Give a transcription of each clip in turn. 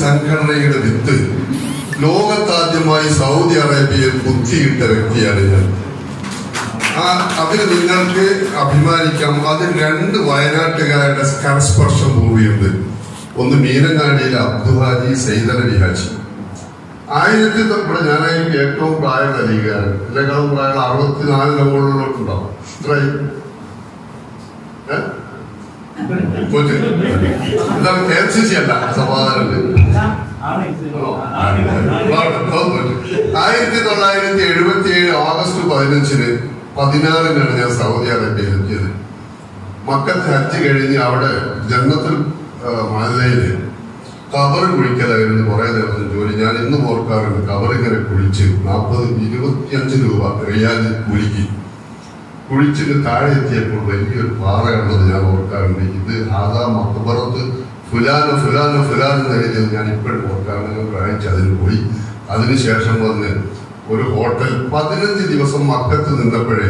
സംഘടനയുടെ വിത്ത് ലോകത്താദ്യമായി സൗദി അറേബ്യയിൽ കുത്തിയിട്ട വ്യക്തിയാണ് ഞാൻ. അതിന് നിങ്ങൾക്ക് അഭിമാനിക്കാം. അതിൽ 2 വയനാട്ടുകാരുടെ കരസ്പർശം ഭൂമിയുണ്ട്. ഒന്ന് മീനങ്ങാടിയിലെ അബ്ദുഹാജി സൈദലവി ഹാജി. ഇവിടെ ഞാനായിരിക്കും ഏറ്റവും പ്രായം നൽകുകയാണ്. ഇതിനേക്കാളും പ്രായം 64 മുകളിലോട്ടുണ്ടാവും. ഇത്രയും എന്താണ് KMCC അല്ല, സമാധാനമുണ്ട്. 1977 ഓഗസ്റ്റ് 15-ന് 16-നാണ് ഞാൻ സൗദി അറേബ്യയിൽ എത്തിയത്. മക്കത്ത് ഹജ്ജ് കഴിഞ്ഞ് അവിടെ ജന്നത്തുൽ മഅദയില് കബറ് കുഴിക്കലായിരുന്നു കുറെ ദിവസം ജോലി. ഞാൻ ഇന്നും ഓർക്കാറുണ്ട്. കബറിങ്ങനെ കുഴിച്ച് 25 രൂപ റിയാൽ കുഴിച്ചിട്ട് താഴെ എത്തിയപ്പോൾ വലിയൊരു പാറയുള്ളത് ഞാൻ ഓർക്കാറുണ്ട്. ഇത് ആദാ മക്ബറത്ത് ഫുലാനോ ഫുലാനോ ഫുലാനോ എഴുതിയത് ഞാൻ ഇപ്പോഴും ഓർക്കാറുണ്ട്. ഞാൻ പ്രായിച്ച് അതിന് പോയി. അതിനുശേഷം വന്ന് ഒരു ഹോട്ടൽ 15 ദിവസം മക്കത്ത് നിന്നപ്പോഴേ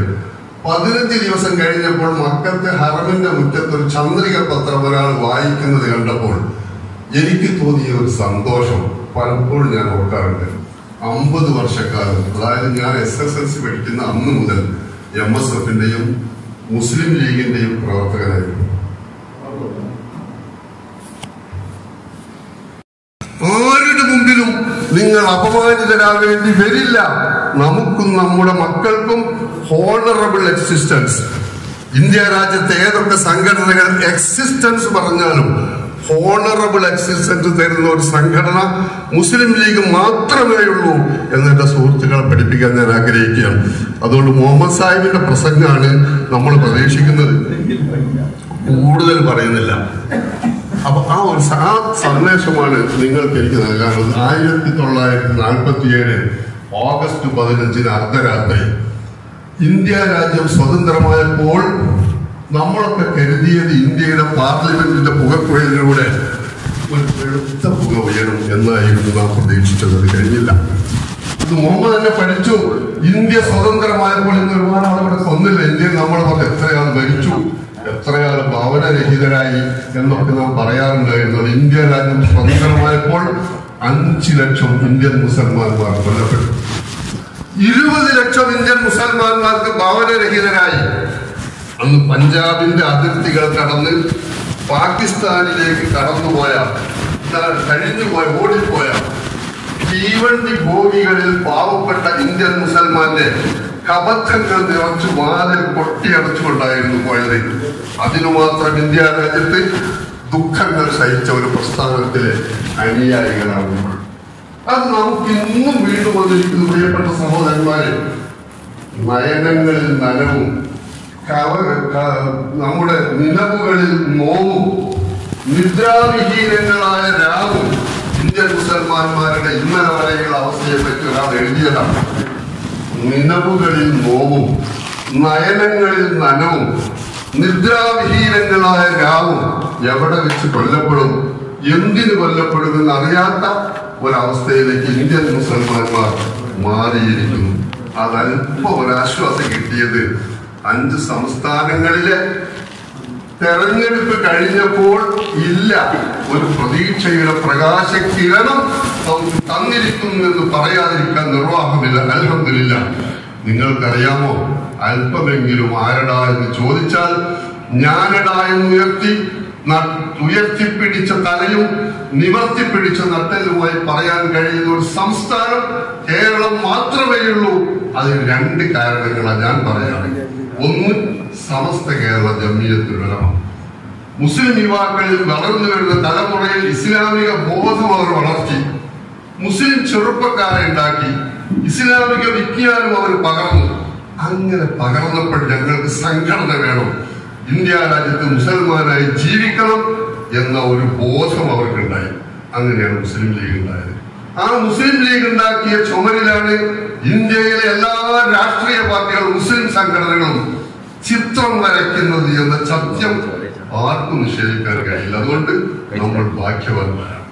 15 ദിവസം കഴിഞ്ഞപ്പോൾ മക്കത്തെ ഹറമിന്റെ മുറ്റത്ത് ഒരു ചന്ദ്രിക പത്രം ഒരാൾ വായിക്കുന്നത് കണ്ടപ്പോൾ എനിക്ക് തോന്നിയ ഒരു സന്തോഷം പലപ്പോഴും ഞാൻ ഓർക്കാറുണ്ട്. 50 വർഷക്കാലം, അതായത് ഞാൻ SSLC പഠിക്കുന്ന അന്ന് മുതൽ MSFന്റെയും മുസ്ലിം ലീഗിന്റെയും പ്രവർത്തകനായിരുന്നു. ആരുടെ മുമ്പിലും നിങ്ങൾ അപമാനിതരാകേണ്ടി വരില്ല. നമുക്കും നമ്മുടെ മക്കൾക്കും ഹോണറബിൾ എക്സിസ്റ്റൻസ്. ഇന്ത്യ രാജ്യത്തെ ഏതൊക്കെ സംഘടനകൾ എക്സിസ്റ്റൻസ് പറഞ്ഞാലും ഹോണറബിൾ എക്സിസ്റ്റൻസ് തരുന്ന ഒരു സംഘടന മുസ്ലിം ലീഗ് മാത്രമേ ഉള്ളൂ എന്നെന്റെ സുഹൃത്തുക്കളെ പഠിപ്പിക്കാൻ ഞാൻ ആഗ്രഹിക്കുകയാണ്. അതുകൊണ്ട് മുഹമ്മദ് സാഹിബിന്റെ പ്രസംഗമാണ് നമ്മൾ പ്രതീക്ഷിക്കുന്നത്. കൂടുതൽ പറയുന്നില്ല. അപ്പൊ ആ സന്ദേശമാണ് നിങ്ങൾക്ക് എനിക്ക് നൽകാനുള്ളത്. 1947 ഓഗസ്റ്റ് 15-ന് അർദ്ധരാത്രി ഇന്ത്യ രാജ്യം സ്വതന്ത്രമായപ്പോൾ നമ്മളൊക്കെ കരുതിയത് ഇന്ത്യയുടെ പാർലമെന്റിന്റെ പുകക്കുഴലിലൂടെ ഒരു വെളുത്ത പുക ഉയരും എന്നായിരുന്നു നാം പ്രതീക്ഷിച്ചത്. അത് കഴിഞ്ഞില്ല. ഇത് മുഹമ്മദ് തന്നെ പഠിച്ചു. ഇന്ത്യ സ്വതന്ത്രമായപ്പോൾ ഇന്ന് ഒരുപാട് ആളുകളെ കൊന്നില്ല. ഇന്ത്യയിൽ നമ്മൾ പറഞ്ഞ എത്രയാൾ മരിച്ചു, എത്രയാൾ ഭവനരഹിതരായി എന്നൊക്കെ നാം പറയാറുണ്ടായിരുന്നത്. ഇന്ത്യ രാജ്യം സ്വതന്ത്രമായപ്പോൾ 5 ലക്ഷം ഇന്ത്യൻ മുസൽമാന്മാർ കൊല്ലപ്പെട്ടു. 20 ലക്ഷം ഇന്ത്യൻ മുസൽമാന്മാർക്ക് ഭവനരഹിതരായി. അന്ന് പഞ്ചാബിന്റെ അതിർത്തികൾ കടന്ന് പാകിസ്ഥാനിലേക്ക് കടന്നുപോയ ഓടിപ്പോയ തീവണ്ടി ഭോഗികളിൽ പാവപ്പെട്ട ഇന്ത്യൻ മുസൽമാന്റെ കബദ്ധങ്ങൾ നിറച്ചു വാതിൽ പൊട്ടിയടച്ചുകൊണ്ടായിരുന്നു പോയത്. അതിനു മാത്രം ഇന്ത്യ രാജ്യത്ത് ദുഃഖങ്ങൾ സഹിച്ച ഒരു പ്രസ്ഥാനത്തിലെ അനുയായികളാണ്. അത് നമുക്ക് ഇന്നും വീണ്ടും വന്നിരിക്കുന്നു. പ്രിയപ്പെട്ട സഹോദരന്മാരെ, നയനങ്ങളിൽ നനവും നമ്മുടെ നിലവുകളിൽ നോവും നിദ്രാവിഹീനങ്ങളായ രാവും ഇന്ത്യൻ മുസൽമാന്മാരുടെ ഇന്നലെ വരെയുള്ള അവസ്ഥയെ പറ്റി ഒരാൾ എഴുതിയതാണ്. നിലവുകളിൽ നോവും നയനങ്ങളിൽ നനവും നിദ്രാവിഹീനങ്ങളായ രാവും എവിടെ വെച്ച് കൊല്ലപ്പെടും, എന്തിന് കൊല്ലപ്പെടുമെന്ന് അറിയാത്ത ഒരവസ്ഥയിലേക്ക് ഇന്ത്യൻ മുസൽമാന്മാർ മാറിയിരിക്കുന്നു. അതല്പം ഒരാശ്വാസം കിട്ടിയത് 5 സംസ്ഥാനങ്ങളിലെ തെരഞ്ഞെടുപ്പ് കഴിഞ്ഞപ്പോൾ ഇല്ല. ഒരു പ്രതീക്ഷയുടെ പ്രകാശകിരണം തന്നിരിക്കുന്നു എന്ന് പറയാതിരിക്കാൻ നിർവാഹമില്ല. അൽഹംദുലില്ലാഹ്. നിങ്ങൾക്കറിയാമോ, അല്പമെങ്കിലും ആരടാ എന്ന് ചോദിച്ചാൽ ഞാനടാ എന്ന് ഉയർത്തിപ്പിടിച്ച തലയും നിവർത്തിപ്പിടിച്ച നട്ടലുമായി പറയാൻ കഴിയുന്ന ഒരു സംസ്ഥാനം കേരളം മാത്രമേ ഉള്ളൂ. അതിന് 2 കാരണങ്ങളാണ് ഞാൻ പറയുകയാണെങ്കിൽ. ഒന്ന്, സമസ്ത കേരള ജംഇയ്യത്തുൽ ഉലമ. മുസ്ലിം യുവാക്കളിൽ വളർന്നു വരുന്ന തലമുറയിൽ ഇസ്ലാമിക ബോധം അവർ വളർത്തി, മുസ്ലിം ചെറുപ്പക്കാരെ ഉണ്ടാക്കി, ഇസ്ലാമിക വിജ്ഞാനം അവർ പകർന്നു. അങ്ങനെ പകർന്നപ്പോൾ ഞങ്ങൾക്ക് സംഘടന വേണം, ഇന്ത്യ രാജ്യത്ത് മുസൽമാനായി ജീവിക്കണം എന്ന ഒരു ബോധം അവർക്കുണ്ടായി. അങ്ങനെയാണ് മുസ്ലിം ലീഗ് ഉണ്ടായത്. ആ മുസ്ലിം ലീഗ് ഉണ്ടാക്കിയ ചുമരിലാണ് ഇന്ത്യയിലെ എല്ലാ രാഷ്ട്രീയ പാർട്ടികളും മുസ്ലിം സംഘടനകളും ചിത്രം വരയ്ക്കുന്നത് എന്ന സത്യം ആർക്കും നിഷേധിക്കാൻ കഴിയില്ല. അതുകൊണ്ട് നമ്മൾ ഭാഗ്യവാന്മാരാണ്,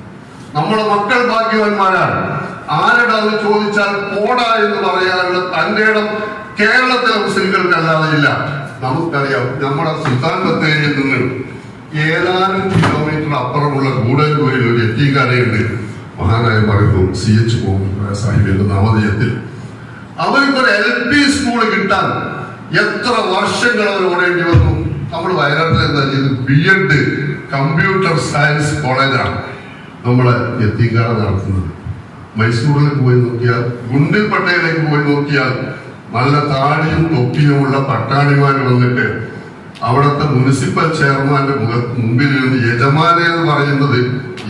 നമ്മളെ മക്കൾ ഭാഗ്യവാന്മാരാണ്. ആരടാന്ന് ചോദിച്ചാൽ പോടാ എന്ന് പറയാനുള്ള തന്റെ ഇടം കേരളത്തിലെ മുസ്ലിങ്ങൾക്ക് അല്ലാതെ ഇല്ല. നമുക്കറിയാം, നമ്മുടെ സുൽത്താൻ ബത്തേരിയിൽ നിന്ന് ഏതാനും കിലോമീറ്റർ അപ്പുറമുള്ള ഗൂഡല്ലൂരിൽ ഒരു യത്തീംഖാനയുണ്ട്. മഹാനായ മറക്കും CH സാഹിബിന്റെ നാമധേയത്തിൽ അവർക്കൊരു LP സ്കൂൾ കിട്ടാൻ എത്ര വർഷങ്ങൾ അവർ ഓടേണ്ടി വന്നു. നമ്മൾ വയനാട്ടിൽ എന്താ ചെയ്ത് B.Ed കമ്പ്യൂട്ടർ സയൻസ് കോളേജാണ് നമ്മളെ യത്തീംഖാന നടത്തുന്നത്. മൈസൂരിലേക്ക് പോയി നോക്കിയാൽ, ഗുണ്ടിൽ പട്ടയിലേക്ക് പോയി നോക്കിയാൽ നല്ല താടിയും തൊപ്പിയുമുള്ള പട്ടാണിമാർ വന്നിട്ട് അവിടുത്തെ മുനിസിപ്പൽ ചെയർമാന്റെ മുമ്പിൽ നിന്ന് യജമാനെ എന്ന് പറയുന്നത്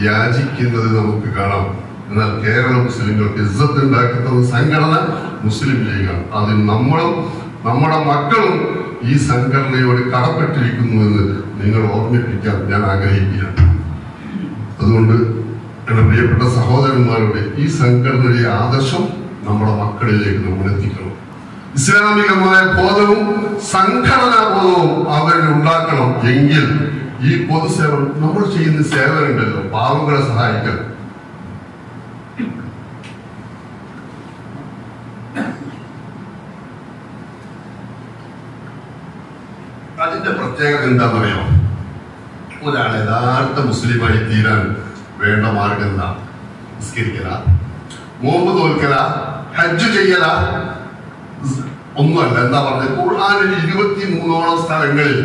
യാചിക്കുന്നത് നമുക്ക് കാണാം. എന്നാൽ കേരള മുസ്ലിങ്ങൾക്ക് ഇസ്സത്ത് ഉണ്ടാക്കുന്ന സംഘടന മുസ്ലിം ലീഗാണ്. അതിൽ നമ്മളും നമ്മുടെ മക്കളും ഈ സംഘടനയോട് കടപ്പെട്ടിരിക്കുന്നുവെന്ന് നിങ്ങൾ ഓർമ്മിപ്പിക്കാൻ ഞാൻ ആഗ്രഹിക്കുകയാണ്. അതുകൊണ്ട് എന്റെ പ്രിയപ്പെട്ട സഹോദരന്മാരുടെ ഈ സംഘടനയുടെ ആദർശം നമ്മുടെ മക്കളിലേക്ക് നമ്മൾ എത്തിക്കണം. ഇസ്ലാമികമായ ബോധവും സംഘടനാ ബോധവും അവരിൽ ഉണ്ടാക്കണം. എങ്കിൽ ഈ പൊതുസേവനം നമ്മൾ ചെയ്യുന്ന സേവനം ഉണ്ടല്ലോ, പാവങ്ങളെ സഹായിക്കൽ, അതിന്റെ പ്രത്യേകത എന്താണെന്നറിയോ? ഒരാൾ യഥാർത്ഥ മുസ്ലിമായി തീരാൻ വേണ്ട മാർഗം എന്താ? നിസ്കരിക്കല, നോമ്പ് തോൽക്കല, ഹജ്ജ് ചെയ്യല, ഒന്നുമല്ല. എന്താ പറഞ്ഞത്? ഖുർആനിൽ 23ഓളം സ്ഥലങ്ങളിൽ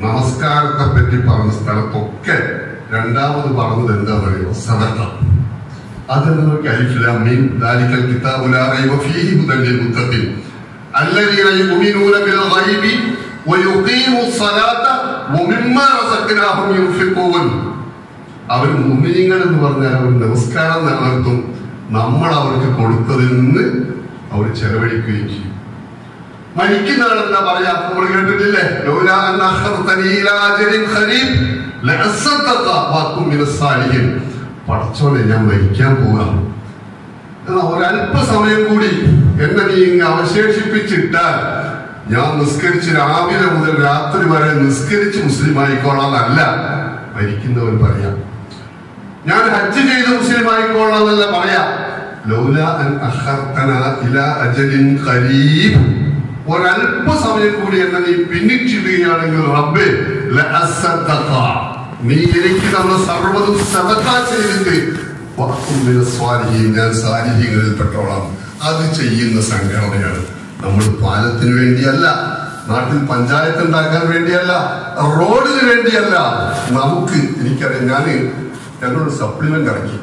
നമസ്കാരത്തെ പറ്റി പറഞ്ഞ സ്ഥലത്തൊക്കെ രണ്ടാമത് പറഞ്ഞത് എന്താ പറയുക? സദഖ. അതെന്തൊക്കെ? അലിഫ് ലാം മീം ദാലിക്കൽ കിതാബു ലാ റൈബ ഫീഹി ഹുദൻ ലിൽ മുത്തഖീൻ അല്ലദീന യുമിനൂന ബിൽ ഗൈബി വയുഖീമുസ് സ്വലാത്ത വമിമ്മാ റസഖ്നാഹും യുൻഫിഖൂൻ. അവർ മുഅ്മിനീങ്ങൾ എന്ന് പറഞ്ഞാൽ അവർ നമസ്കാരം നിലനിർത്തും, നമ്മൾ അവർക്ക് കൊടുത്തതിൽ നിന്ന് അവർ ചെലവഴിക്കുകയും ചെയ്യും. മരിക്കുന്നവർ എന്താ പറയാ? നമ്മൾ കേട്ടിട്ടില്ലേ? ലൗലാ അൻ അഖർതനീ ഇലാ അജലിൻ ഖരീബ് ലഅസദ്ദഖ വഅകും മിനസ് സാലിഹിൻ. പടച്ചോനെ, ഞാൻ മരിക്കാൻ പോവാണ്, എന്നാൽ ഒരല്പസമയം കൂടി എന്നെ നീ ഇങ്ങ് അവശേഷിപ്പിച്ചിട്ടാൽ ഞാൻ നിസ്കരിച്ച് രാവിലെ മുതൽ രാത്രി വരെ നിസ്കരിച്ച് മുസ്ലിം ആയിക്കോളാന്നല്ല മരിക്കുന്നവർ പറയാം. ഞാൻ ഹജ്ജ് ചെയ്ത് മുസ്ലിം ആയിക്കോളാന്നല്ല പറയാം. ലൗലാ അൻ അഖർതനാ ഇലാ അജലിൻ ഖരീബ്, ഒരല്പസമയം കൂടി എന്നെ നീ പിന്നിട്ടിടുകയാണെങ്കിൽ റബ്ബേ ലഅസദ്ദഖ, നീ എനിക്ക് തന്ന സർവ്വതും സദഖ ചെയ്തിട്ട് വഅകും മിനസ് സ്വാലിഹീൻ, ഞാൻ സാലിഹീങ്ങളിൽ പെട്ടോളാം. അത് ചെയ്യുന്ന സംഘടനയാണ്. നമ്മൾ പാലത്തിന് വേണ്ടിയല്ല, നാട്ടിൽ പഞ്ചായത്ത് ഉണ്ടാക്കാൻ വേണ്ടിയല്ല, റോഡിന് വേണ്ടിയല്ല. നമുക്ക്, എനിക്കറിയാം, ഞാൻ ഞങ്ങളൊരു സപ്ലിമെന്റ് ഇറക്കി.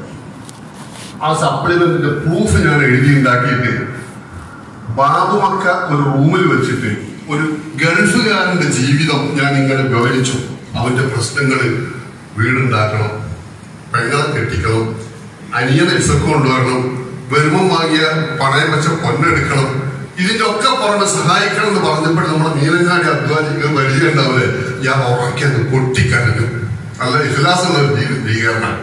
ആ സപ്ലിമെന്റിന്റെ പ്രൂഫ് ഞാൻ എഴുതി ഉണ്ടാക്കിയിട്ട് ബാബുമക്ക ഒരു റൂമിൽ വെച്ചിട്ട് ഒരു ഗൾഫുകാരന്റെ ജീവിതം ഞാൻ ഇങ്ങനെ വിവരിച്ചു. അവന്റെ പ്രശ്നങ്ങള്, വീടുണ്ടാക്കണം, പെങ്ങളെ കെട്ടിക്കണം, അനിയനെ ഇസക്ക് കൊണ്ടുവരണം, വരുമ്പം വാങ്ങിയ പണയം വെച്ച പൊന്നെടുക്കണം, ഇതിന്റെ ഒക്കെ പറഞ്ഞ് സഹായിക്കണം എന്ന് പറഞ്ഞപ്പോൾ നമ്മുടെ മീനങ്ങാടി അധ്വാനികൾ വരികയുണ്ടാവില്ലേ, ഞാൻ ഉറക്കിയത് പൊട്ടിക്കരഞ്ഞു. നല്ല ഇഖ്ലാസുള്ള ഒരു ഭീകരണം.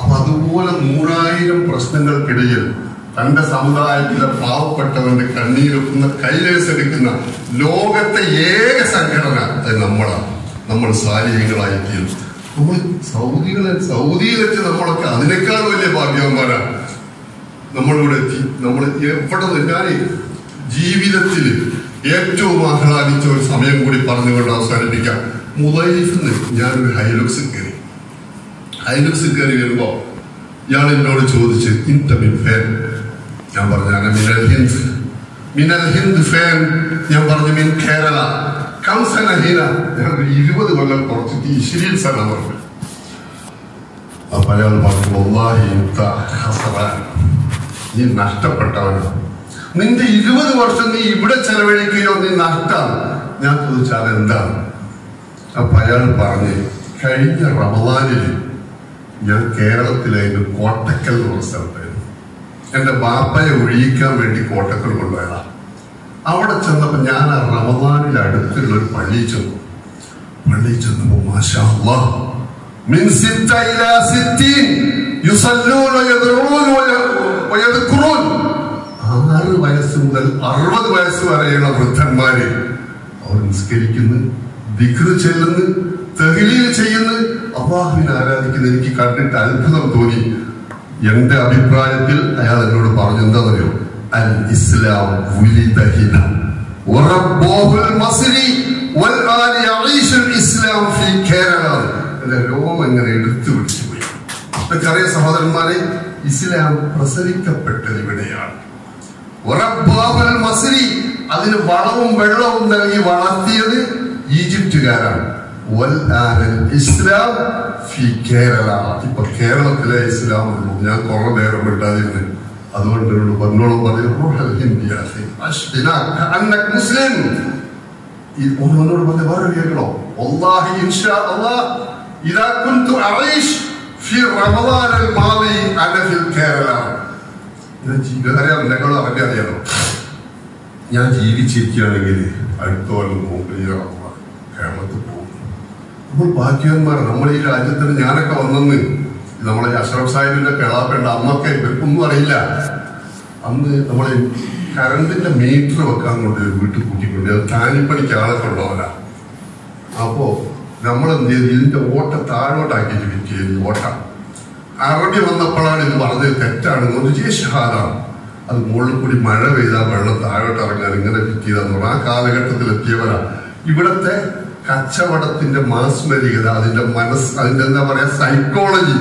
അപ്പൊ അതുപോലെ 100,000 പ്രശ്നങ്ങൾക്കിടയിൽ തന്റെ സമുദായത്തിലെ പാവപ്പെട്ടവന്റെ കണ്ണീരൊക്കുന്ന കൈലേസെടുക്കുന്ന ലോകത്തെ ഏക സംഘടന അത് നമ്മളാണ്. നമ്മൾ സാലിഹ്യങ്ങളായി തീരും. നമ്മൾ സൗദിയിലെത്തി നമ്മളൊക്കെ അതിനേക്കാൾ വലിയ ഭാഗ്യവന്മാരാണ്. നമ്മളിവിടെ എത്തി. നമ്മൾ എവിടെ ഞാൻ ജീവിതത്തിൽ ഏറ്റവും ആഹ്ലാദിച്ച ഒരു സമയം കൂടി പറഞ്ഞുകൊണ്ട് അവസാനിപ്പിക്കാം. മുദൈഫിന്ന് ഞാനൊരു ഹൈലുക്സിൽ കയറി വരുമ്പോ ഇയാൾ എന്നോട് ചോദിച്ച് ഇൻടമിൻ ഫാൻ, ഞാൻ പറഞ്ഞു മിനൽ ഹിന്ദ് ഫാൻ, ഞാൻ പറഞ്ഞു മിൻ കേരള കംസനഹീന. ഞാൻ 20 കൊല്ലം കുറച്ചിട്ട് 20 സ്ഥലം പറഞ്ഞു. അപ്പൊ അയാൾ പറഞ്ഞു വല്ലാഹി ഇൻത ഖസറാൻ, നീ നഷ്ടപ്പെട്ടവനാണ്. നിന്റെ 20 വർഷം നീ ഇവിടെ ചെലവഴിക്കുകയോ നീ നഷ്ടമാണ്. ഞാൻ ചോദിച്ചാൽ എന്താണ്? അപ്പൊ അയാൾ പറഞ്ഞ് കഴിഞ്ഞ റമദാനിൽ ഞാൻ കേരളത്തിലായിരുന്നു കോട്ടക്കൽ എന്ന് പറഞ്ഞ സ്ഥലത്തായിരുന്നു. എന്റെ ബാപ്പയെ ഒഴിയിക്കാൻ വേണ്ടി കോട്ടക്കൽ കൊണ്ടുപോയതാ. അവിടെ ചെന്നപ്പോ ഞാൻ ആ റമദാനിൽ അടുത്തുള്ള ഒരു പള്ളിയിൽ ചെന്നപ്പോ മാഷാ അല്ലാഹ് മിൻ 6 ഇലാ 60 യുസല്ലൂന വയദ്റൂന വയദ്കുറൂൻ. 6 വയസ്സ് മുതൽ 60 വയസ്സ് വരെയുള്ള വൃദ്ധന്മാര് അവർ നിസ്കരിക്കുന്നു, ദിക്ർ ചെല്ലുന്നു, തഹ്ലീൽ ചെയ്യുന്നു, അല്ലാഹുവിനെ ആരാധിക്കുന്നു. എനിക്ക് കണ്ടിട്ട് അത്ഭുതം തോന്നി. എന്റെ അഭിപ്രായത്തിൽ അയാൾ എന്നോട് പറഞ്ഞു എന്താണെന്നറിയോ? അൽ ഇസ്ലാം വുലിദ ഹിന വറബ്ബുൽ മസ്രി വൽആൻ യഈശുൽ ഇസ്ലാം ഫീ കേരള. എന്റെ രോമം എങ്ങനെ എടുത്തു പിടിച്ചു പോയി. ഇതൊക്കെ സഹോദരന്മാരെ, ഇസ്ലാം പ്രസരിക്കപ്പെട്ടത് ഇവിടെയാണ്. മസ്രി, അതിന് വളവും വെള്ളവും നൽകി വളർത്തിയത് ഈജിപ്തുകാരാണ്. ഇസ്ലാം കേരള, ഇപ്പൊ കേരളത്തിലെ ഇസ്ലാം ഉള്ളൂ. ഞാൻ കുറെ നേരം വിട്ടാതിരുന്നു, അതുകൊണ്ട് പറഞ്ഞോളം മുസ്ലിം ഒന്നോട് പറഞ്ഞ വേറെ കേൾക്കണോ? അറിയാലോ, ഞാൻ ജീവിച്ചിരിക്കുകയാണെങ്കിൽ അടുത്ത കൊല്ലം കേരളത്തിൽ പോകും. നമ്മൾ ഭാഗ്യവാന്മാർ. നമ്മൾ ഈ രാജ്യത്തിന് ഞാനൊക്കെ വന്നെന്ന് നമ്മളെ അഷ്റഫ് സാഹിബിന്റെ കിളാപ്പുണ്ട്, അമ്മക്കെ ഇവർക്കൊന്നും അറിയില്ല. അന്ന് നമ്മളെ കറണ്ടിന്റെ മീറ്റർ വെക്കാൻ കൊണ്ട് വീട്ടിൽ കൂട്ടിക്കൊണ്ട് അത് താനിപ്പണിക്ക് ആളൊക്കെ ഉള്ളവരാ. അപ്പോ നമ്മൾ എന്ത് ചെയ്തു, ഇതിന്റെ ഓട്ട താഴോട്ടാക്കിയിട്ട് വിൽക്കുകയായിരുന്നു. ഓട്ട അറബി വന്നപ്പോഴാണ് ഇത് പറഞ്ഞത് തെറ്റാണ്, ഒരു ഷഹാദാണ്. അത് മുകളിൽ കൂടി മഴ പെയ്താൽ വെള്ളം താഴോട്ട് ഇറങ്ങാൻ ഇങ്ങനെ വിറ്റിയതാന്ന് പറഞ്ഞാൽ ആ കാലഘട്ടത്തിൽ എത്തിയവരാ. ഇവിടത്തെ കച്ചവടത്തിന്റെ മാസ്മരികത, അതിന്റെ അതിന്റെ എന്താ പറയാ സൈക്കോളജി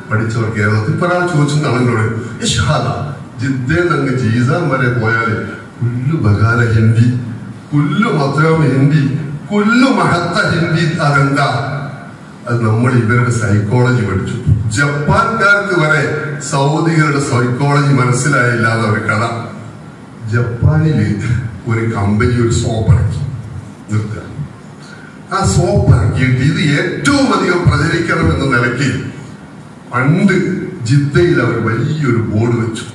പഠിച്ചവർ കേരളത്തിൽ. ഇപ്പൊ ഒരാൾ ചോദിച്ചെന്നാണ് എന്നോട്, ഷഹാദ ജിദ്ദേന്ന് ജീസാൻ വരെ പോയാല് കുല്ലു ബഗാല ഹിന്ദി, കുല്ലു മതം ഹിന്ദി, കുല്ലു മഹത്ത ഹിന്ദി. അതെന്താ? അത് നമ്മൾ ഇവരുടെ സൈക്കോളജി പഠിച്ചു. ജപ്പാൻകാർക്ക് വരെ സൗദികളുടെ സൈക്കോളജി മനസ്സിലായില്ല എന്നൊരു കഥ. ജപ്പാനില് ഒരു കമ്പനി ഒരു സോപ്പ് ഇറക്കി നിർത്തുക. ആ സോപ്പ് ഇറക്കിയിട്ട് ഇത് ഏറ്റവും അധികം പ്രചരിക്കണം എന്ന നിലയ്ക്ക് പണ്ട് ജിദ്ദയിൽ അവർ വലിയൊരു ബോർഡ് വെച്ചു.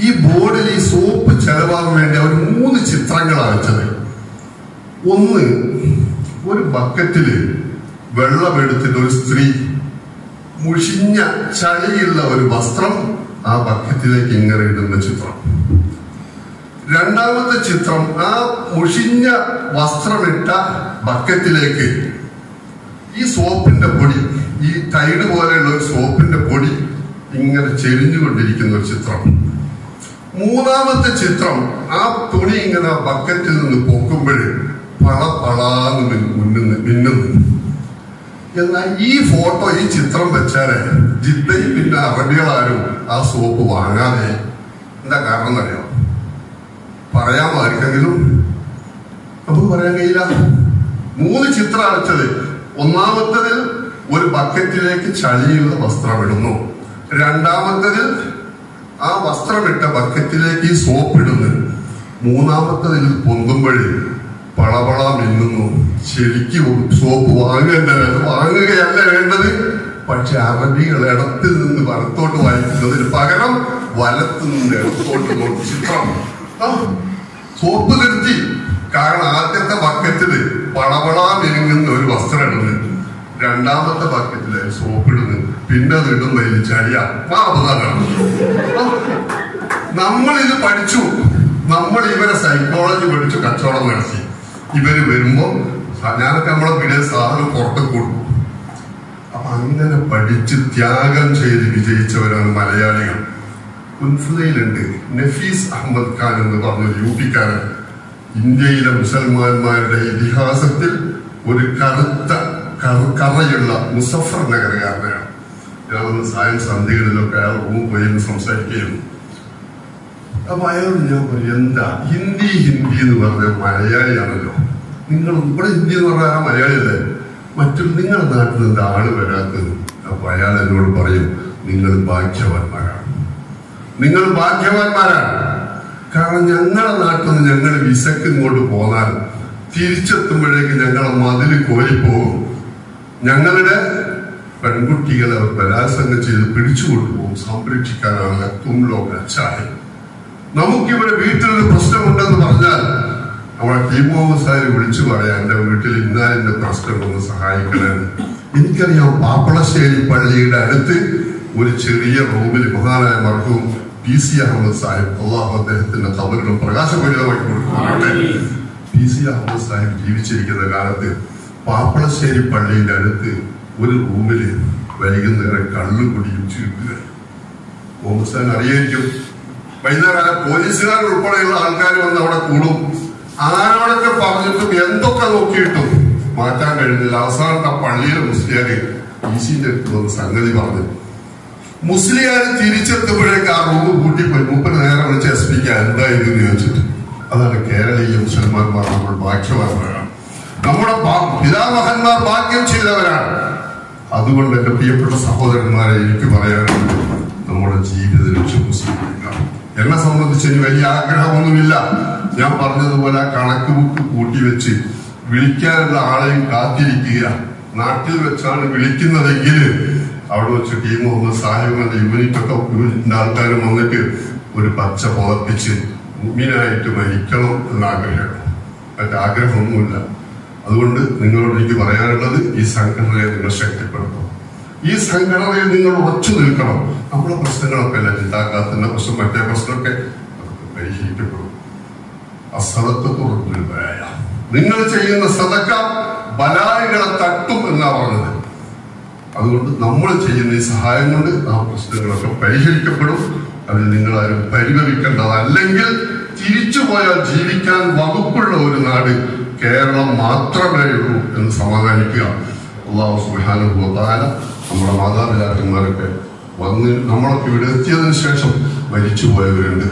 ഈ ബോർഡിൽ ഈ സോപ്പ് ചെലവാകാൻ വേണ്ടി അവർ 3 ചിത്രങ്ങളാണ് വെച്ചത്. ഒന്ന്, ഒരു ബക്കറ്റില് വെള്ളമെടുത്തിട്ട് ഒരു സ്ത്രീ മുഷിഞ്ഞ ചളിയുള്ള ഒരു വസ്ത്രം ആ ബക്കറ്റിലേക്ക് ഇങ്ങനെ ഇടുന്ന ചിത്രം. രണ്ടാമത്തെ ചിത്രം, ആ മുഷിഞ്ഞ വസ്ത്രമിട്ട ബക്കറ്റിലേക്ക് ഈ സോപ്പിന്റെ പൊടി, ഈ ടൈഡ് പോലെയുള്ള ഒരു സോപ്പിന്റെ പൊടി ഇങ്ങനെ ചെരിഞ്ഞുകൊണ്ടിരിക്കുന്ന ഒരു ചിത്രം. മൂന്നാമത്തെ ചിത്രം, ആ തുണി ഇങ്ങനെ ബക്കറ്റിൽ നിന്ന് പൊക്കുമ്പോൾ പളപളാന്ന് മിന്നുന്നു. എന്നാൽ ഈ ഫോട്ടോ, ഈ ചിത്രം വെച്ചാല് ജിദ്ദയിൽ പിന്നെ അറബികളാരും ആ സോപ്പ് വാങ്ങാതെ. എന്താ കാരണം എന്നറിയാം? പറയാമോ ആർക്കെങ്കിലും? നമുക്ക് പറയാൻ കഴിയില്ല. 3 ചിത്രം അയച്ചത്. ഒന്നാമത്തതിൽ ഒരു ബക്കറ്റിലേക്ക് ചളിയുള്ള വസ്ത്രം ഇടുന്നു. രണ്ടാമത്തതിൽ ആ വസ്ത്രമിട്ട ബക്കറ്റിലേക്ക് ഈ സോപ്പ് ഇടുന്നു. മൂന്നാമത്തതിൽ പൊന്തുമ്പോഴേ പളപള മിന്നുന്നു. ശരിക്കും സോപ്പ് വാങ്ങുകയല്ല വേണ്ടത്. പക്ഷെ അറബികൾ ഇടത്തിൽ നിന്ന് വലത്തോട്ട് വായിക്കുന്നതിന് പകരം വലത്ത് നിന്ന് ഇടത്തോട്ട് നോക്കി ചിത്രം സോപ്പ് നിർത്തി. കാരണം ആദ്യത്തെ ബക്കറ്റില് പളപള മിനുങ്ങുന്ന ഒരു വസ്ത്രം ഇടുന്നു, രണ്ടാമത്തെ ബക്കറ്റില് സോപ്പ് ഇടുന്നു, പിന്നെ അത് ഇടുന്നതിൽ ചളിയ. നമ്മളിത് പഠിച്ചു, നമ്മൾ ഇവരെ സൈക്കോളജി പഠിച്ചു കച്ചവടം നടത്തി. ഇവര് വരുമ്പോ ഞാനൊക്കെ നമ്മളെ വീട് സാധനം പുറത്ത് കൊടുക്കും. അപ്പൊ അങ്ങനെ പഠിച്ച് ത്യാഗം ചെയ്ത് വിജയിച്ചവരാണ് മലയാളികൾ. കുൻഫുദയിലുണ്ട് നഫീസ് അഹമ്മദ് ഖാൻ എന്ന് പറഞ്ഞൊരു യൂപിക്കാരൻ. ഇന്ത്യയിലെ മുസൽമാന്മാരുടെ ഇതിഹാസത്തിൽ ഒരു കറയുള്ള മുസഫർ നഗരക്കാരനാണ്. ഞാനൊന്ന് സായം സന്ധികളിലൊക്കെ അയാൾ റൂം പോയി സംസാരിക്കുകയായിരുന്നു. അപ്പൊ അയാളോട് ഞാൻ പറയും, എന്താ ഹിന്ദി എന്ന് പറഞ്ഞ മലയാളിയാണല്ലോ, നിങ്ങൾ ഇവിടെ ഹിന്ദി എന്ന് പറഞ്ഞാൽ മലയാളിയല്ലേ, മറ്റുള്ള നിങ്ങളുടെ നാട്ടിൽ നിന്ന് ആള് വരാത്തത്. അപ്പൊ അയാൾ എന്നോട് പറയും, നിങ്ങൾ ഭാഗ്യവാന്മാരാണ്, നിങ്ങൾ ഭാഗ്യവാന്മാരാണ്. കാരണം ഞങ്ങളുടെ നാട്ടിൽ നിന്ന് ഞങ്ങൾ വിസക്ക് ഇങ്ങോട്ട് പോന്നാൽ തിരിച്ചെത്തുമ്പോഴേക്ക് ഞങ്ങളെ മതില് കോരിപ്പോകും. ഞങ്ങളുടെ പെൺകുട്ടികളെ അവർ ബലാത്സംഗം ചെയ്ത് പിടിച്ചുകൊണ്ടുപോകും. സംരക്ഷിക്കാനാണ് തുമ്ലോകച്ചായി. നമുക്കിവിടെ വീട്ടിലൊരു പ്രശ്നമുണ്ടെന്ന് പറഞ്ഞാൽ നമ്മളെ മുഹമ്മദ് സാഹിബ് വിളിച്ചു പറയാം, എന്റെ വീട്ടിൽ ഇന്നാലിന്റെ പ്രശ്നം ഒന്ന് സഹായിക്കണമെന്ന്. എനിക്കറിയാം, പാപ്പളശ്ശേരി പള്ളിയുടെ അടുത്ത് ഒരു ചെറിയ റൂമിൽ മഹാനായ മർഹൂം PC അഹമ്മദ് സാഹിബ്, അള്ളാഹു അദ്ദേഹത്തിന്റെ ഖബറിലും പ്രകാശപൂരിതമാക്കി കൊടുക്കുന്നുണ്ട്. PC അഹമ്മദ് സാഹിബ് ജീവിച്ചിരിക്കുന്ന കാലത്ത് പാപ്പളശ്ശേരി പള്ളിയുടെ അടുത്ത് ഒരു റൂമില് വൈകുന്നേരം കള്ളുകുടിയും ചീട്ടുക. മുഹമ്മദ് സാഹിബ് അറിയായിരിക്കും. വൈകുന്നേരം പോലീസുകാർ ഉൾപ്പെടെയുള്ള ആൾക്കാർ വന്ന് അവിടെ കൂടും. ആരോടൊക്കെ പറഞ്ഞിട്ടും എന്തൊക്കെ നോക്കിയിട്ടും മാറ്റാൻ കഴിഞ്ഞില്ല. അവസാനത്തെ പള്ളിയിലെ മുസ്ലിയാര് ഈസിന്റെ അടുത്ത് വന്ന് സംഗതി പറഞ്ഞു. മുസ്ലിയാർ തിരിച്ചെത്തുമ്പോഴേക്ക് ആ റൂം കൂട്ടിപ്പോയി. മൂപ്പര് നേരെ വിളിച്ച് എസ്പിക്ക് എന്തായിരുന്നു ചോദിച്ചിട്ട്. അതാണ് കേരളീയ മുസൽമാന്മാർ നമ്മൾ ഭാഗ്യവാന്മാരാണ്. നമ്മുടെ പിതാമഹന്മാർ ഭാഗ്യം ചെയ്തവരാണ്. അതുകൊണ്ട് എന്റെ പ്രിയപ്പെട്ട സഹോദരന്മാരെ എനിക്ക് പറയാനുള്ളത്, നമ്മുടെ ജീവിത ലക്ഷ്യം മുസ്ലിം. എന്നെ സംബന്ധിച്ച് ഇനി വലിയ ആഗ്രഹമൊന്നുമില്ല. ഞാൻ പറഞ്ഞതുപോലെ ആ കണക്ക് ബുക്ക് കൂട്ടിവെച്ച് വിളിക്കാനുള്ള ആളെയും കാത്തിരിക്കുക. നാട്ടിൽ വെച്ചാണ് വിളിക്കുന്നതെങ്കിൽ അവിടെ വെച്ച് ടീം മുഹമ്മദ് സാഹിബിന്റെ യൂണിറ്റിന്റെ ആൾക്കാരും വന്നിട്ട് ഒരു പച്ച പുതപ്പിച്ച് മുഅ്മിനായിട്ട് മരിക്കണം എന്നാഗ്രഹം. മറ്റാഗ്രഹമൊന്നുമില്ല. അതുകൊണ്ട് നിങ്ങളോട് എനിക്ക് പറയാനുള്ളത്, ഈ സംഘടനയെ നിങ്ങൾ ശക്തിപ്പെടുത്തണം. ഈ സംഘടനയിൽ നിങ്ങൾ ഉറച്ചു നിൽക്കണം. നമ്മുടെ പ്രശ്നങ്ങളൊക്കെ അല്ല, ചിന്താക്കാത്തിന്റെ പ്രശ്നം, മറ്റേ പ്രശ്നമൊക്കെ പരിഹരിക്കപ്പെടും. അസദക്കത്തുറപ്പിൽ ബലായ, നിങ്ങൾ ചെയ്യുന്ന സദക്ക ബലായകളെ തട്ടും എന്നാ പറഞ്ഞത്. അതുകൊണ്ട് നമ്മൾ ചെയ്യുന്ന ഈ സഹായം കൊണ്ട് ആ പ്രശ്നങ്ങളൊക്കെ പരിഹരിക്കപ്പെടും. അതിൽ നിങ്ങളാരും പരിഗണിക്കേണ്ടത്. അല്ലെങ്കിൽ തിരിച്ചു പോയാൽ ജീവിക്കാൻ വകുപ്പുള്ള ഒരു നാട് കേരളം മാത്രമേ ഉള്ളൂ എന്ന് സമാധാനിക്കുക. അല്ലാഹു സുബ്ഹാനഹു വ തആല നമ്മുടെ മാതാപിതാക്കന്മാരൊക്കെ വന്ന് നമ്മളൊക്കെ ഇവിടെ എത്തിയതിനു ശേഷം മരിച്ചുപോയവരുണ്ട്,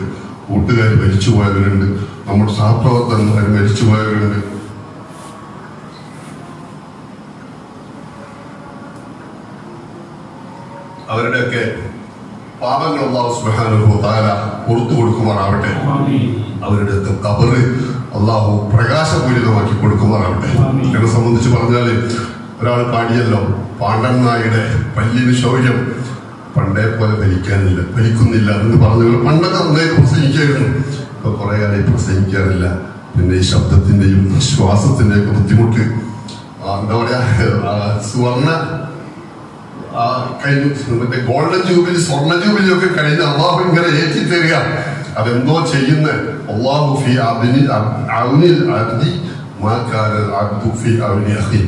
കൂട്ടുകാർ മരിച്ചുപോയവരുണ്ട്, നമ്മുടെ സഹപ്രവർത്തകന്മാർ മരിച്ചുപോയവരുണ്ട്. അവരുടെയൊക്കെ പാപങ്ങൾ അല്ലാഹു സുബ്ഹാനഹു വ തആല പുറത്തു കൊടുക്കുമാറാവട്ടെ. അവരുടെയൊക്കെ ഖബറ് അല്ലാഹു പ്രകാശപൂരിതമാക്കി കൊടുക്കുമാറാവട്ടെ. എന്നെ സംബന്ധിച്ച് പറഞ്ഞാല്, ഒരാൾ പാടിയല്ലോ, പാണ്ഡൻ നായുടെ പല്ലിന് ശൗര്യം പണ്ടേ പോലെ ഭരിക്കുന്നില്ല എന്ന് പറഞ്ഞു. പണ്ടൊക്കെ നന്നായി പ്രസംഗിക്കായിരുന്നു. ഇപ്പൊ കുറെ കാലം പ്രസംഗിക്കാറില്ല. പിന്നെ ഈ ശബ്ദത്തിന്റെയും ശ്വാസത്തിന്റെയും ഒക്കെ ബുദ്ധിമുട്ട്, എന്താ പറയാ, സുവർണ മറ്റേ ഗോൾഡൻ ജൂബിലി, സ്വർണ്ണ ജൂബിലി ഒക്കെ കഴിഞ്ഞ് അള്ളാഹു ഇങ്ങനെ ഏറ്റി തരിക. അതെന്തോ ചെയ്യുന്ന അള്ളാഹു ഫി അബ്ദിൽ അബ്ദി മാ കാന അബ്ദു ഫി അവനി അഖി.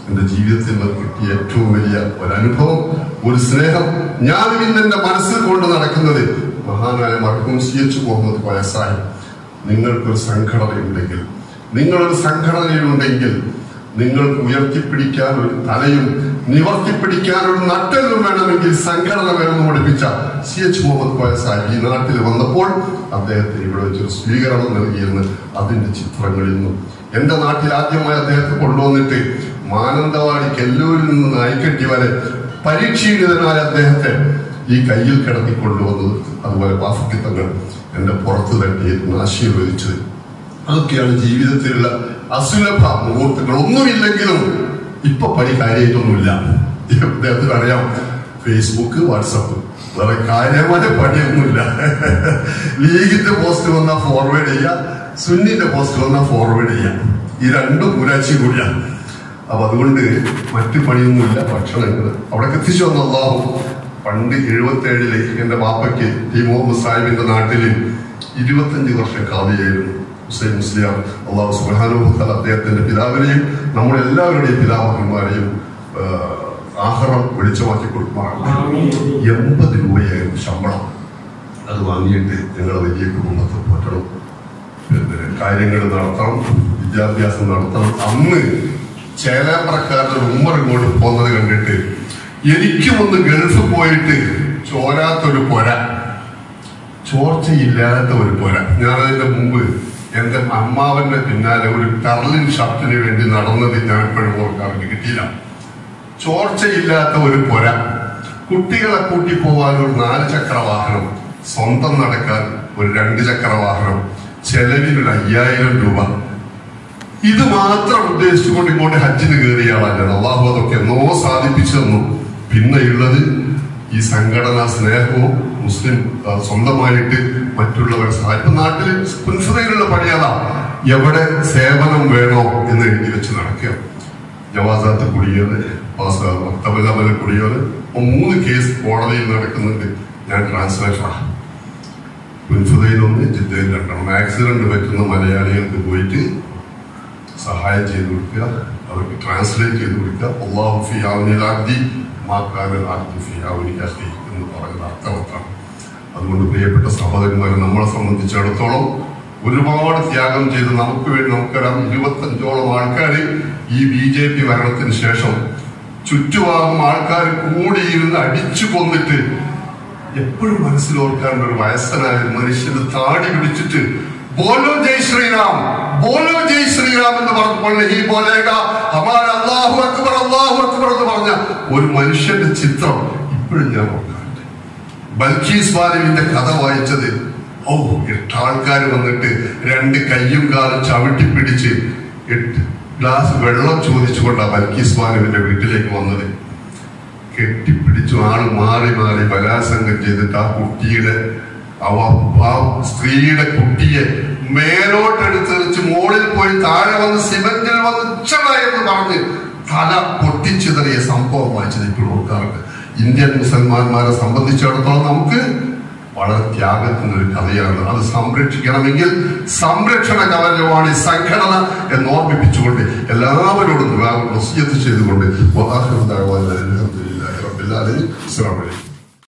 എന്റെ ജീവിതത്തിൽ കിട്ടിയ ഏറ്റവും വലിയ ഒരനുഭവം, ഒരു സ്നേഹം. ഞാനും ഇന്ന് എന്റെ മനസ്സിൽ കൊണ്ട് നടക്കുന്നത് മഹാനായ മർഹൂം CH മുഹമ്മദ് കോയ സാഹിബ്. നിങ്ങൾക്കൊരു സംഘടനയുണ്ടെങ്കിൽ, നിങ്ങളൊരു സംഘടനയിലുണ്ടെങ്കിൽ, നിങ്ങൾക്ക് ഉയർത്തിപ്പിടിക്കാൻ ഒരു തലയും നിവർത്തിപ്പിടിക്കാൻ ഒരു നട്ടെല്ലും വേണമെങ്കിൽ സംഘടന വേണമെന്ന് പഠിപ്പിച്ച CH മുഹമ്മദ് കോയ സാഹിബ് ഈ നാട്ടിൽ വന്നപ്പോൾ അദ്ദേഹത്തിന് ഇവിടെ വെച്ചൊരു സ്വീകരണം നൽകിയെന്ന് അതിന്റെ ചിത്രങ്ങളിൽ നിന്നും. എന്റെ നാട്ടിൽ ആദ്യമായി അദ്ദേഹത്തെ കൊണ്ടുവന്നിട്ട് മാനന്തവാടി കെല്ലൂരിൽ നിന്ന് നായിക്കട്ടി വരെ പരീക്ഷീണിതനായ അദ്ദേഹത്തെ ഈ കയ്യിൽ കിടത്തി കൊണ്ടുവന്നത്, അതുപോലെ ബാഫക്കിത്തങ്ങൾ എന്റെ പുറത്ത് തട്ടി ആശീർവദിച്ചത്, അതൊക്കെയാണ് ജീവിതത്തിലുള്ള അസുലഭ മുഹൂർത്തങ്ങൾ. ഒന്നുമില്ലെങ്കിലും ഇപ്പൊ പണി കാര്യമായിട്ടൊന്നുമില്ല. അദ്ദേഹത്തിന് അറിയാം, ഫേസ്ബുക്ക്, വാട്സപ്പ്, വേറെ കാര്യമായ പണിയൊന്നുമില്ല. ലീഗിന്റെ പോസ്റ്റ് വന്നാൽ ഫോർവേഡ് ചെയ്യുക, സുന്നിന്റെ പോസ്റ്റ് വന്നാൽ ഫോർവേഡ് ചെയ്യാം. ഈ രണ്ടും പുരാച്ചി കൂടിയാണ്. അപ്പൊ അതുകൊണ്ട് മറ്റു പണിയൊന്നുമില്ല. ഭക്ഷണങ്ങൾ അവിടെ എത്തിച്ചു വന്ന അല്ലാഹു. പണ്ട് 77 എന്റെ ബാപ്പയ്ക്ക് ടി മുഹമ്മദ് സാഹിബിന്റെ നാട്ടില് 25 വർഷം ഖാദിയായിരുന്നു ഹുസൈൻ മുസ്ലിയാർ. അല്ലാഹു സുബ്ഹാനഹു വ തആല അദ്ദേഹത്തിന്റെ പിതാവിനെയും നമ്മുടെ എല്ലാവരുടെയും പിതാമഹന്മാരെയും ആഹാരം വെളിച്ചമാക്കി കൊടുക്കുമാറാണ്. 80 രൂപയായിരുന്നു ശമ്പളം. അത് വാങ്ങിയിട്ട് ഞങ്ങളുടെ വലിയ കുടുംബത്തെ പറ്റണം, പിന്നെ കാര്യങ്ങൾ നടത്തണം, വിദ്യാഭ്യാസം നടത്തണം. അന്ന് ചേലാമ്പ്രക്കാരുടെ ഉമ്മർ ഇങ്ങോട്ട് പോകുന്നത് കണ്ടിട്ട് എനിക്കും ഒന്ന് ഗൾഫ് പോയിട്ട് ചോരാത്തൊരു പൊര, ചോർച്ചയില്ലാത്ത ഒരു പൊര. ഞാനതിന്റെ മുമ്പ് എന്റെ അമ്മാവന്റെ പിന്നാലെ ഒരു ടർലിൻ ഷർട്ടിന് വേണ്ടി നടന്നത് ഞാൻ എപ്പോഴും ഓർക്കാറുണ്ട്. കിട്ടിയില്ല. ചോർച്ചയില്ലാത്ത ഒരു പൊര, കുട്ടികളെ കൂട്ടി പോകാൻ ഒരു 4 ചക്ര വാഹനം, സ്വന്തം നടക്കാൻ ഒരു 2 ചക്ര വാഹനം, ചെലവിനൊരു 5000 രൂപ. ഇത് മാത്രം ഉദ്ദേശിച്ചുകൊണ്ട് ഇങ്ങോട്ട് ഹജ്ജിന് കയറിയ ആളാണ്. അള്ളാഹു അതൊക്കെ എന്നോ സാധിപ്പിച്ചു തന്നു. പിന്നെയുള്ളത് ഈ സംഘടനാ സ്നേഹവും മുസ്ലിം സ്വന്തമായിട്ട് മറ്റുള്ളവരെ സഹായിക്കും. നാട്ടിൽ പുൻഫുദയിലുള്ള പണിയതാ, എവിടെ സേവനം വേണോ എന്ന് എഴുതി വെച്ച് നടക്കുക. ജവാസാത്ത് കുടിയോന്, മക്തബൽ കുടിയോന് 3 കേസ് കോടതിയിൽ നടക്കുന്നുണ്ട്. ഞാൻ ട്രാൻസ്ലേഷനാണ്. പുൻഫുദയിലൊന്ന്, ജിദ്ദയിൽ 2. ആക്സിഡന്റ് പറ്റുന്ന മലയാളികൾക്ക് പോയിട്ട് സഹായം ചെയ്തു കൊടുക്കുക, അവർക്ക് ട്രാൻസ്ലേറ്റ് ചെയ്ത് കൊടുക്കുക. അല്ലാഹു ഫി ഔനിൽ അബ്ദി മാ കാന അബ്ദു ഫി ഔനി അഖി എന്ന് പറയുന്ന അർത്ഥവത്താണ്. അതുകൊണ്ട് പ്രിയപ്പെട്ട സഹോദരന്മാരെ, നമ്മളെ സംബന്ധിച്ചിടത്തോളം ഒരുപാട് ത്യാഗം ചെയ്ത് നമുക്ക് വേണ്ടി നമുക്കൊരു 25ഓളം ആൾക്കാർ ഈ BJP ഭരണത്തിന് ശേഷം ചുറ്റുഭാഗം ആൾക്കാർ കൂടിയിരുന്ന് അടിച്ചു കൊന്നിട്ട് എപ്പോഴും മനസ്സിലോർക്കാൻ ഒരു വയസ്സനായ മനുഷ്യന് താടി പിടിച്ചിട്ട് ബോലോ ജയ് ശ്രീറാം, ബോലോ ജയ് ശ്രീറാം എന്ന് പറഞ്ഞപ്പോൾ ഈ പോലേക ഹമാര അല്ലാഹു അക്ബർ എന്ന് പറഞ്ഞ ഒരു മനുഷ്യന്റെ ചിത്രം ഇപ്പോഴും ഞാൻ ഓർക്കാറുണ്ട്. ബൽക്കീസ് ബാനുവിന്റെ കഥ വായിച്ചത് 8 ആൾക്കാർ വന്നിട്ട് 2 കയ്യും കാലും ചവിട്ടിപ്പിടിച്ച് 8 ഗ്ലാസ് വെള്ളം ചോദിച്ചുകൊണ്ടാണ് ബൽക്കീസ് ബാനുവിന്റെ വീട്ടിലേക്ക് വന്നത്. കെട്ടിപ്പിടിച്ചു ആള് മാറി മാറി ബലാത്സംഗം ചെയ്തിട്ട് ആ കുട്ടിയുടെ ആ സ്ത്രീയുടെ കുട്ടിയെ മേലോട്ടെടുത്തെറിച്ച് മോളിൽ പോയി താഴെ വന്ന് സിമന്റിൽ വന്ന് എന്ന് പറഞ്ഞ് തല പൊട്ടിച്ചിതറിയ സംഭവം വായിച്ചത് ഇപ്പോൾ ഓർക്കാറുണ്ട്. ഇന്ത്യൻ മുസൽമാന്മാരെ സംബന്ധിച്ചിടത്തോളം നമുക്ക് വളരെ ത്യാഗത്തിന് ഒരു കഥയാണ്. അത് സംരക്ഷിക്കണമെങ്കിൽ സംരക്ഷണ കവചമാണ് ഈ സംഘടന എന്ന് ഓർമ്മിപ്പിച്ചുകൊണ്ട് എല്ലാവരോടും വസിയത്ത് ചെയ്തുകൊണ്ട്